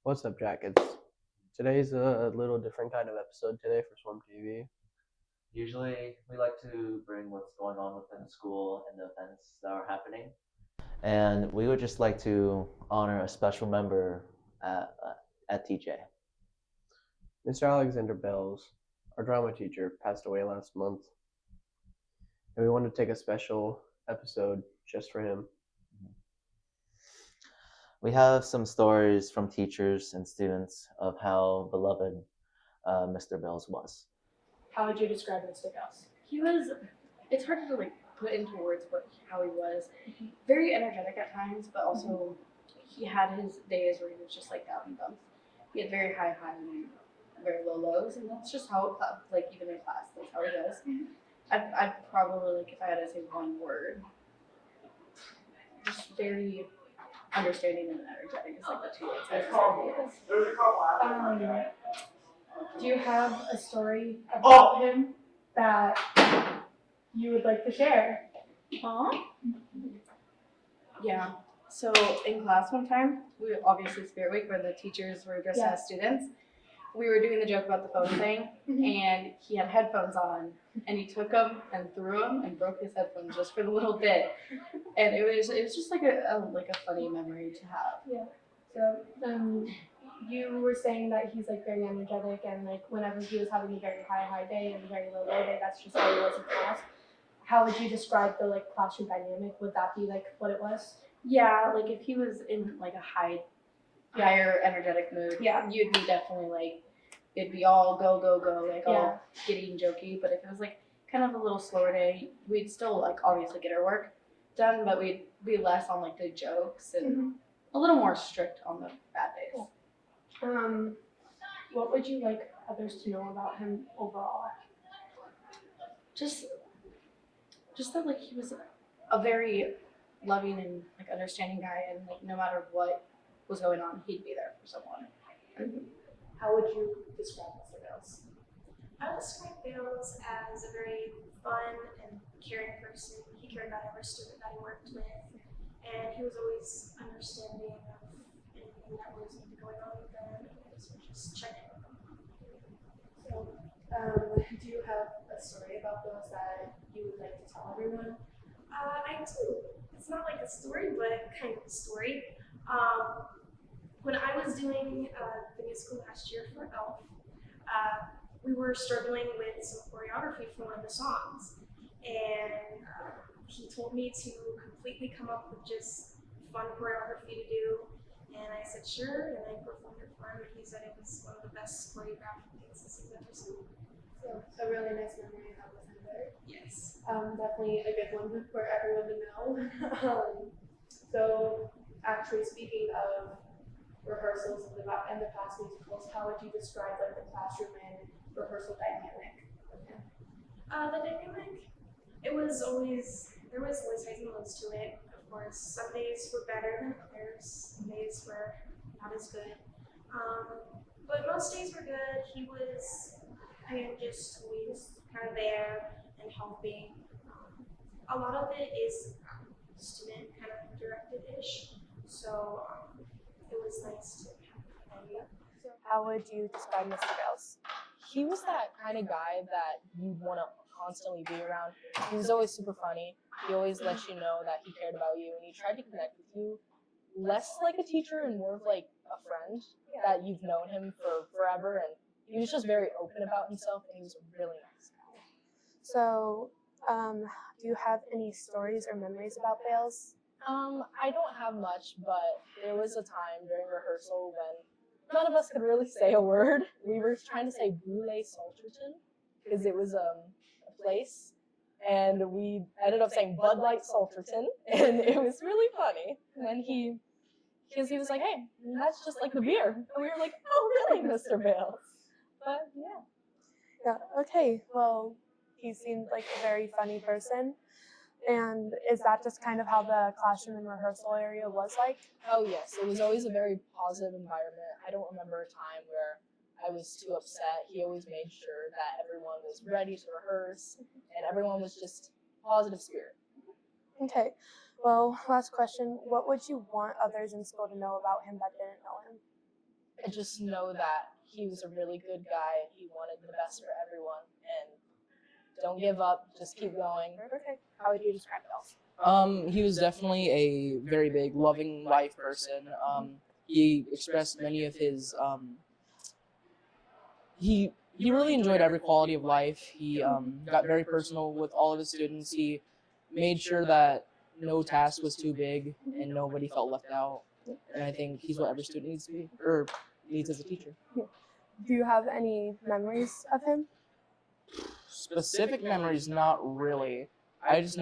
What's up, Jackets? Today's a little different kind of episode today for Swim TV. Usually, we like to bring what's going on within the school and the events that are happening. And we would just like to honor a special member at TJ. Mr. Alexander Bales, our drama teacher, passed away last month, and we wanted to take a special episode just for him. We have some stories from teachers and students of how beloved Mr. Bales was. How would you describe Mr. Bales? It's hard to put into words how he was. Very energetic at times, but also he had his days where he was just down and bumps. He had very high highs and very low lows, and that's just how even in class, that's how he was. I'd probably if I had to say one word, just very understanding and energetic is the two words I'd say. Do you have a story about him that you would like to share? Yeah. So in class one time, we were obviously Spirit Week where the teachers were dressed as students. We were doing the joke about the phone thing, and he had headphones on, and he took them and threw them and broke his headphones just for the little bit, and it was just a funny memory to have. Yeah. So you were saying that he's very energetic, and whenever he was having a very high day and a very low day, that's just how he was in class. How would you describe the classroom dynamic? Would that be what it was? Yeah, if he was in a higher energetic mood, yeah, you'd be definitely it'd be all go go go all giddy and jokey. But if it was kind of a little slower day, we'd still obviously get our work done, but we'd be less on the jokes and a little more strict on the bad days. What would you like others to know about him overall? Just that he was a very loving and understanding guy, and no matter what was going on, he'd be there for someone. How would you describe Mr. Bales? I would describe Bales as a very fun and caring person. He cared about every student that he worked with, and he was always understanding of anything that was maybe going on with them, and always would just check in with them. So, do you have a story about Bales that you would like to tell everyone? I do. It's not like a story, but kind of a story. When I was doing the musical last year for Elf, we were struggling with some choreography for one of the songs, and he told me to completely come up with just fun choreography to do, and I said sure, and I performed it for him, and he said it was one of the best choreographed things he's ever seen. So a really nice memory you have with him there. Yes. Definitely a good one for everyone to know. So actually speaking of rehearsals and the past musicals, how would you describe the classroom and rehearsal dynamic with him? The dynamic, there was always highs and lows to it. Of course, some days were better than others. Some days were not as good. But most days were good. He was just always kind of there and helping. A lot of it is student kind of directed-ish. So it was nice to have him. So how would you describe Mr. Bales? He was that kind of guy that you'd want to constantly be around. He was always super funny. He always let you know that he cared about you, and he tried to connect with you less like a teacher and more of a friend that you've known him for forever. And he was just very open about himself, and he was a really nice guy. So, do you have any stories or memories about Bales? I don't have much, but there was a time during rehearsal when none of us could really say a word. We were trying to say Bales Salterton because it was a place, and we ended up saying Bud Light Salterton, and it was really funny when because he was like, hey, that's just like the beer. And we were like, oh, really, Mr. Bales? But yeah. Yeah, okay. Well, he seemed like a very funny person. And is that just kind of how the classroom and rehearsal area was like? Oh, yes. It was always a very positive environment. I don't remember a time where I was too upset. He always made sure that everyone was ready to rehearse and everyone was just positive spirit. Okay. Well, last question. What would you want others in school to know about him that didn't know him? I just know that he was a really good guy. He wanted the best for everyone, and don't give up. Just keep going. Okay. How would you describe Bales? He was definitely a very big, loving life person. He expressed many of his. He really enjoyed every quality of life. He got very personal with all of his students. He made sure that no task was too big and nobody felt left out. And I think he's what every student needs to be, or needs as a teacher. Do you have any memories of him? Specific memories, not really. I just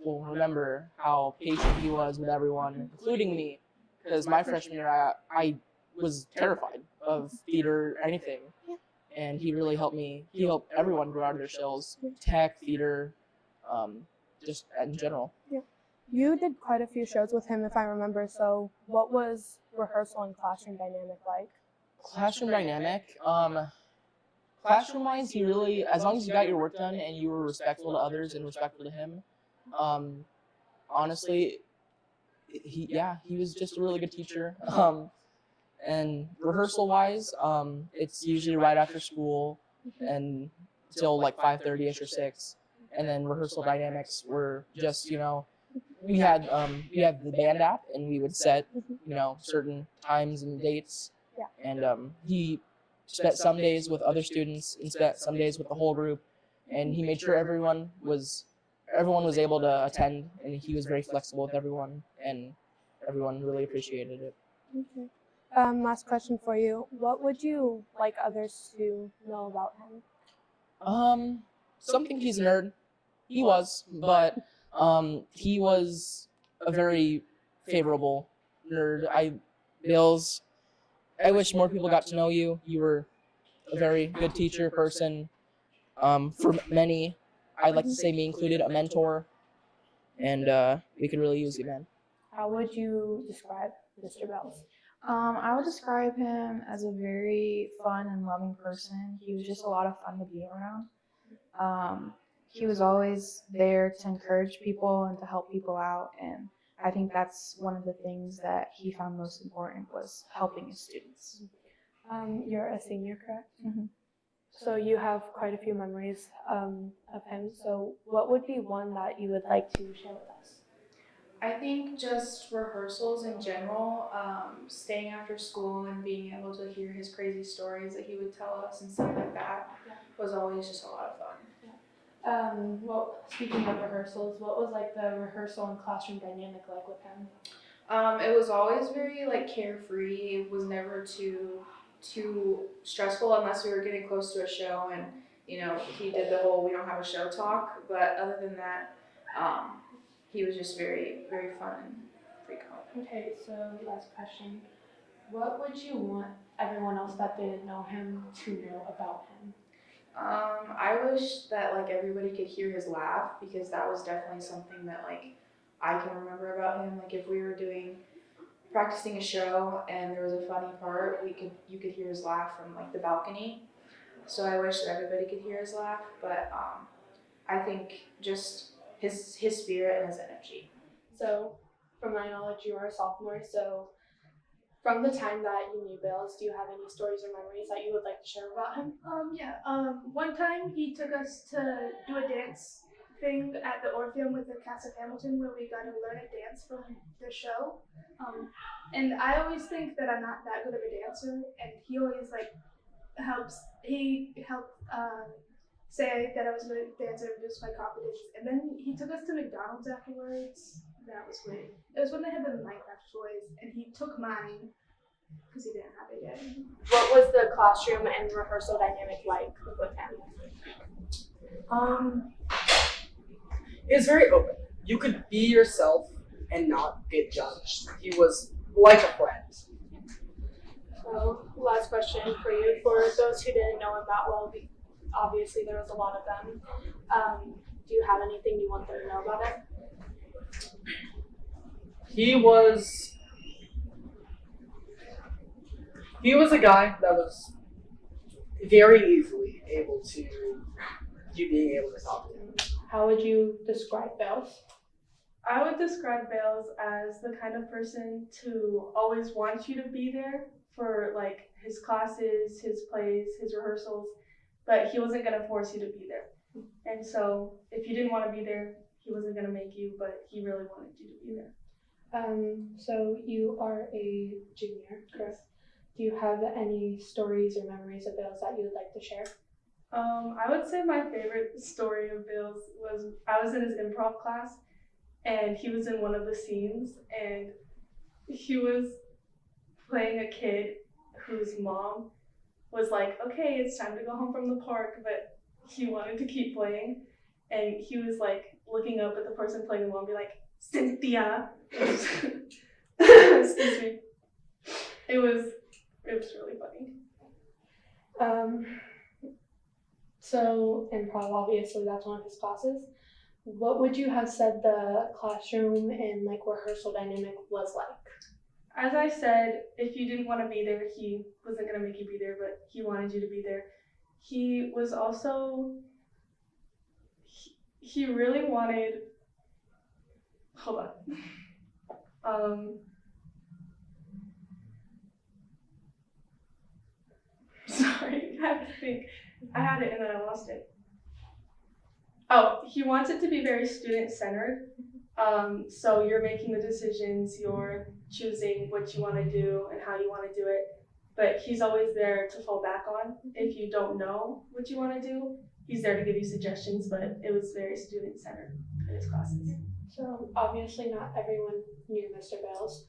remember how patient he was with everyone, including me, because my freshman year I was terrified of theater, anything, and he really helped me. He helped everyone grow out of their shells, tech, theater, just in general. Yeah. You did quite a few shows with him, if I remember. So, what was rehearsal and classroom dynamic like? Classroom dynamic. Classroom-wise, he really, as long as you got your work done and you were respectful to others and respectful to him, honestly, he was just a really good teacher. And rehearsal-wise, it's usually right after school and till like 5:30ish or 6, and then rehearsal dynamics were just we had the band app and we would set certain times and dates, and he spent some days with other students and spent some days with the whole group, and he made sure everyone was able to attend, and he was very flexible with everyone, and everyone really appreciated it. Okay. Last question for you. What would you like others to know about him? Something he's a nerd. He was, but he was a very favorable nerd. Bales, I wish more people got to know you. You were a very good teacher, person. For many, I'd like to say me included, a mentor, and we could really use you, man. How would you describe Mr. Bales? I would describe him as a very fun and loving person. He was just a lot of fun to be around. He was always there to encourage people and to help people out, and I think that's one of the things that he found most important was helping his students. You're a senior, correct? Mm-hmm. So you have quite a few memories of him. So what would be one that you would like to share with us? I think just rehearsals in general, staying after school and being able to hear his crazy stories that he would tell us and stuff like that was always just a lot of fun. Well, speaking of rehearsals, what was like the rehearsal and classroom dynamic like with him? It was always very carefree. It was never too stressful unless we were getting close to a show and he did the whole we don't have a show talk. But other than that, he was just very, very fun and free calm. Okay, so last question. What would you want everyone else that didn't know him to know about him? I wish that everybody could hear his laugh, because that was definitely something that I can remember about him. If we were practicing a show and there was a funny part, you could hear his laugh from the balcony. So I wish that everybody could hear his laugh, but I think just his spirit and his energy. So, from my knowledge, you are a sophomore. So, from the time that you knew Bales, do you have any stories or memories that you would like to share about him? One time he took us to do a dance thing at the Orpheum with the cast of Hamilton, where we got to learn a dance from the show. And I always think that I'm not that good of a dancer, and he always helped say that I was a good dancer and boost my confidence. And then he took us to McDonald's afterwards. That was great. It was when they had the Minecraft toys, and he took mine because he didn't have it yet. What was the classroom and rehearsal dynamic like with him? It was very open. You could be yourself and not get judged. He was like a friend. So, last question for you. For those who didn't know him that well, obviously there was a lot of them. Do you have anything you want them to know about him? He was a guy that was very easily able to you being able to talk to him. How would you describe Bales? I would describe Bales as the kind of person to always want you to be there for like his classes, his plays, his rehearsals, but he wasn't gonna force you to be there. And so if you didn't want to be there, he wasn't gonna make you, but he really wanted you to be there. So you are a junior, correct? Do you have any stories or memories of Bales that you would like to share? I would say my favorite story of Bales was I was in his improv class and he was in one of the scenes and he was playing a kid whose mom was like, okay, it's time to go home from the park, but he wanted to keep playing. And he was like looking up at the person playing the mom, be like, Cynthia. Excuse me. It was really funny. So improv, obviously, that's one of his classes. What would you have said the classroom and like rehearsal dynamic was like? As I said, if you didn't want to be there, he wasn't going to make you be there, but he wanted you to be there. He was also, he really wanted, hold on. Sorry, I have to think. I had it and then I lost it. Oh, he wants it to be very student-centered. So you're making the decisions, you're choosing what you want to do and how you want to do it. But he's always there to fall back on. If you don't know what you want to do, he's there to give you suggestions, but it was very student-centered in his classes. So obviously not everyone knew Mr. Bales.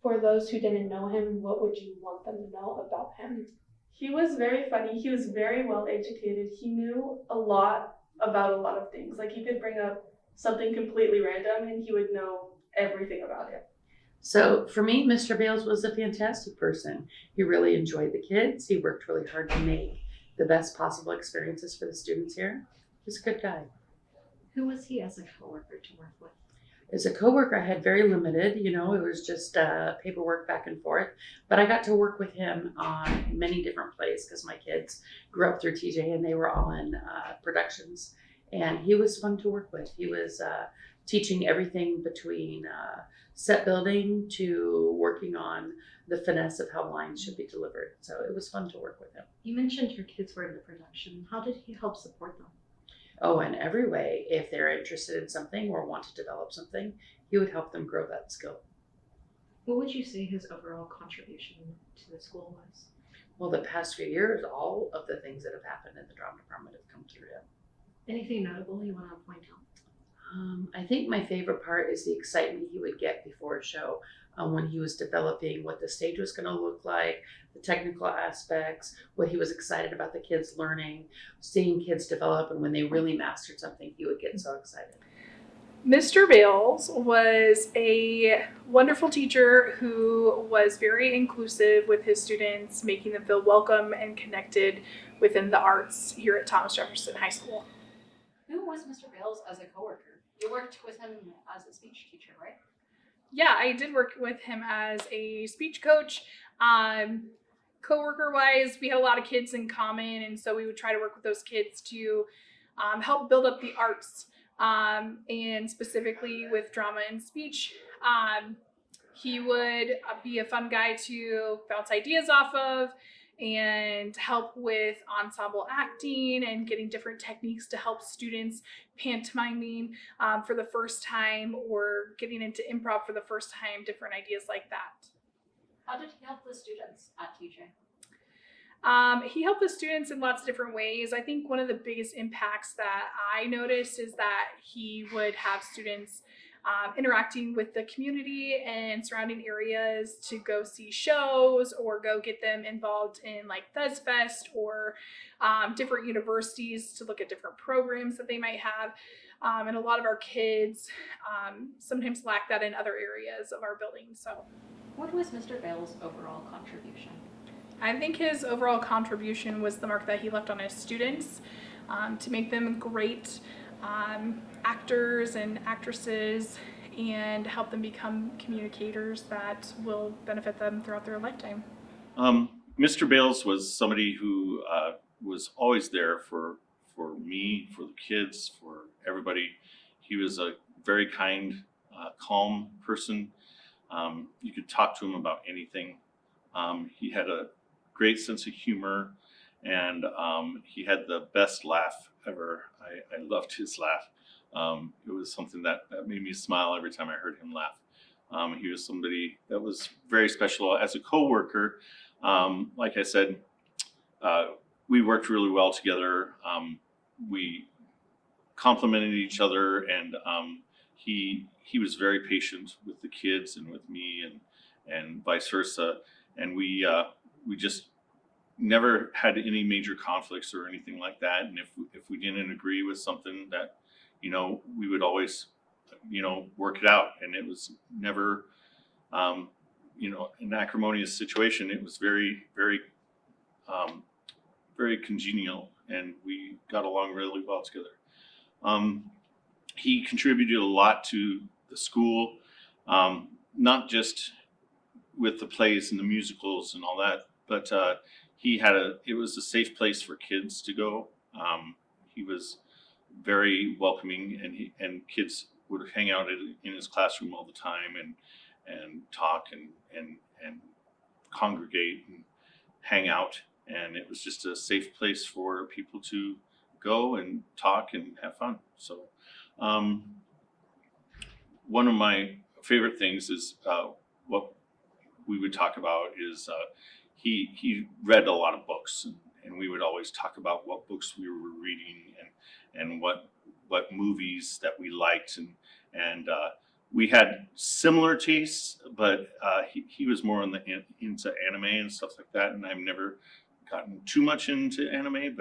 For those who didn't know him, what would you want them to know about him? He was very funny. He was very well educated. He knew a lot about a lot of things. Like he could bring up something completely random and he would know everything about it. So for me, Mr. Bales was a fantastic person. He really enjoyed the kids. He worked really hard to make the best possible experiences for the students here. He's a good guy. Who was he as a coworker to work with? As a coworker, I had very limited, it was just paperwork back and forth. But I got to work with him on many different plays because my kids grew up through TJ and they were all in productions. And he was fun to work with. He was teaching everything between set building to working on the finesse of how lines should be delivered. So it was fun to work with him. You mentioned your kids were in the production. How did he help support them? Oh, in every way. If they're interested in something or want to develop something, he would help them grow that skill. What would you say his overall contribution to the school was? Well, the past few years, all of the things that have happened in the drama department have come through him. Anything notable you want to point out? I think my favorite part is the excitement he would get before a show when he was developing what the stage was going to look like, the technical aspects, what he was excited about the kids learning, seeing kids develop, and when they really mastered something, he would get so excited. Mr. Bales was a wonderful teacher who was very inclusive with his students, making them feel welcome and connected within the arts here at Thomas Jefferson High School. Who was Mr. Bales as a coworker? You worked with him as a speech teacher, right? Yeah, I did work with him as a speech coach. Coworker wise, we had a lot of kids in common, and so we would try to work with those kids to help build up the arts, and specifically with drama and speech. He would be a fun guy to bounce ideas off of and help with ensemble acting and getting different techniques to help students pantomiming for the first time or getting into improv for the first time, different ideas like that. How did he help the students at TJ? He helped the students in lots of different ways. I think one of the biggest impacts that I noticed is that he would have students interacting with the community and surrounding areas to go see shows or go get them involved in like Fez Fest or different universities to look at different programs that they might have. And a lot of our kids sometimes lack that in other areas of our building. So, what was Mr. Bales' overall contribution? I think his overall contribution was the mark that he left on his students to make them great actors and actresses and help them become communicators that will benefit them throughout their lifetime. Mr. Bales was somebody who was always there for me, for the kids, for everybody. He was a very kind, calm person. You could talk to him about anything. He had a great sense of humor, and he had the best laugh ever. I loved his laugh. It was something that made me smile every time I heard him laugh. He was somebody that was very special as a coworker. Like I said, we worked really well together. We complimented each other, and he was very patient with the kids and with me, and vice versa. And we just never had any major conflicts or anything like that. And if we didn't agree with something, that we would always work it out, and it was never an acrimonious situation. It was very very very congenial, and we got along really well together. He contributed a lot to the school, not just with the plays and the musicals and all that, but it was a safe place for kids to go. He was very welcoming, and kids would hang out in his classroom all the time, and talk and congregate and hang out. And it was just a safe place for people to go and talk and have fun. So one of my favorite things is what we would talk about is he read a lot of books, and we would always talk about what books we were reading, and what movies that we liked, and we had similar tastes, but he was more into anime and stuff like that, and I've never gotten too much into anime,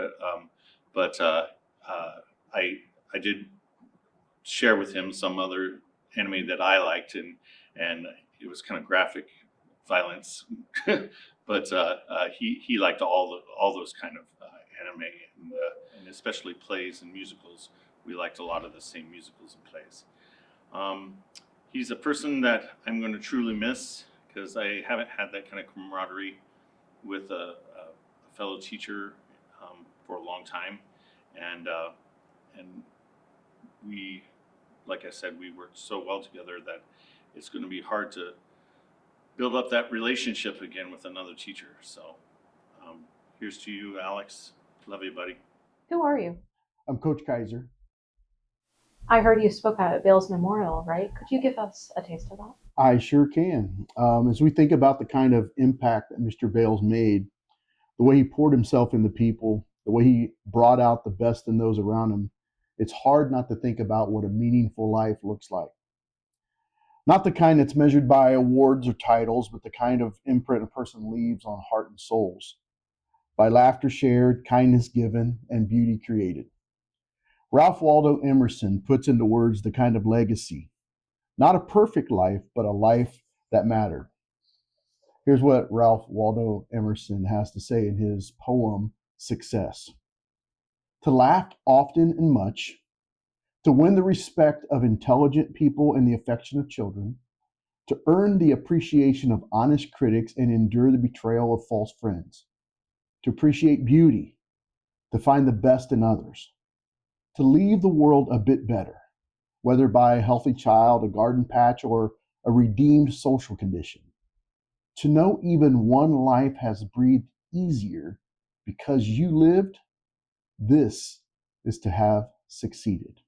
but I did share with him some other anime that I liked, and it was kind of graphic violence, but he liked all those kind of anime, and especially plays and musicals. We liked a lot of the same musicals and plays. He's a person that I'm going to truly miss, because I haven't had that kind of camaraderie with a fellow teacher for a long time, and we, like I said, we worked so well together that it's going to be hard to build up that relationship again with another teacher. So here's to you, Alex. Love you, buddy. Who are you? I'm Coach Kaiser. I heard you spoke at Bales Memorial, right? Could you give us a taste of that? I sure can. As we think about the kind of impact that Mr. Bales made, the way he poured himself into people, the way he brought out the best in those around him, it's hard not to think about what a meaningful life looks like. Not the kind that's measured by awards or titles, but the kind of imprint a person leaves on heart and souls, by laughter shared, kindness given, and beauty created. Ralph Waldo Emerson puts into words the kind of legacy, not a perfect life, but a life that mattered. Here's what Ralph Waldo Emerson has to say in his poem, Success. To laugh often and much, to win the respect of intelligent people and the affection of children, to earn the appreciation of honest critics and endure the betrayal of false friends, to appreciate beauty, to find the best in others, to leave the world a bit better, whether by a healthy child, a garden patch, or a redeemed social condition. To know even one life has breathed easier because you lived, this is to have succeeded.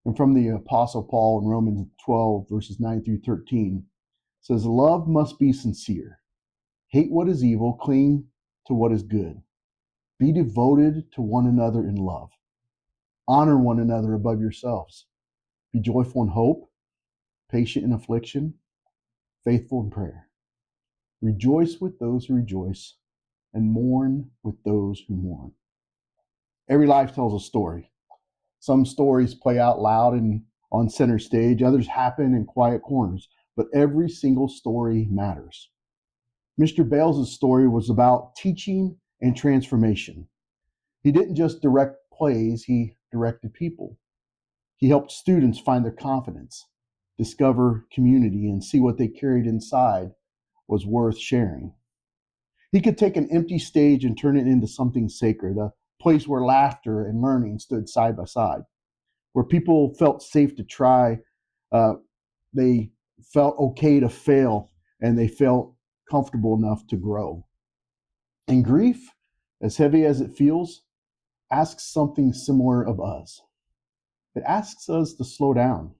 And from the Apostle Paul in Romans 12, verses 9 through 13, says, love must be sincere. Hate what is evil, cling to what is good. Be devoted to one another in love. Honor one another above yourselves. Be joyful in hope, patient in affliction, faithful in prayer. Rejoice with those who rejoice, and mourn with those who mourn. Every life tells a story. Some stories play out loud and on center stage, others happen in quiet corners, but every single story matters. Mr. Bales' story was about teaching and transformation. He didn't just direct plays, he directed people. He helped students find their confidence, discover community, and see what they carried inside was worth sharing. He could take an empty stage and turn it into something sacred, a place where laughter and learning stood side by side, where people felt safe to try, they felt okay to fail, and they felt comfortable enough to grow. And grief, as heavy as it feels, asks something similar of us. It asks us to slow down,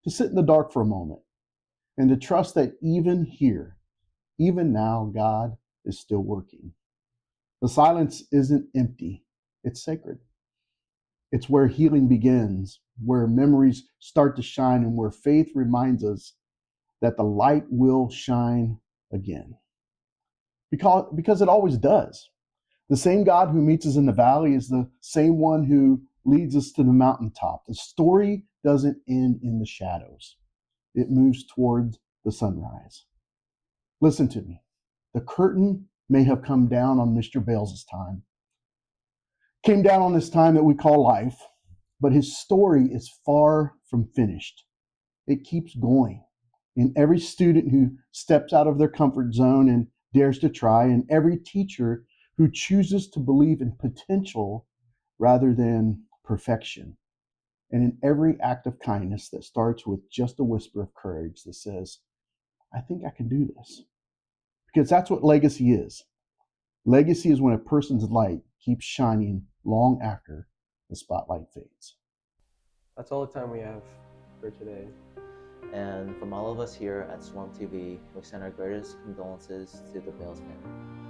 to sit in the dark for a moment, and to trust that even here, even now, God is still working. The silence isn't empty, it's sacred. It's where healing begins, where memories start to shine, and where faith reminds us that the light will shine again. Because it always does. The same God who meets us in the valley is the same one who leads us to the mountaintop. The story doesn't end in the shadows. It moves towards the sunrise. Listen to me. The curtain may have come down on Mr. Bales' time. Came down on this time that we call life, but his story is far from finished. It keeps going. In every student who steps out of their comfort zone and dares to try, and every teacher who chooses to believe in potential rather than perfection, and in every act of kindness that starts with just a whisper of courage that says, I think I can do this. Because that's what legacy is. Legacy is when a person's light keeps shining long after the spotlight fades. That's all the time we have for today. And from all of us here at Swarm TV, we send our greatest condolences to the Bales family.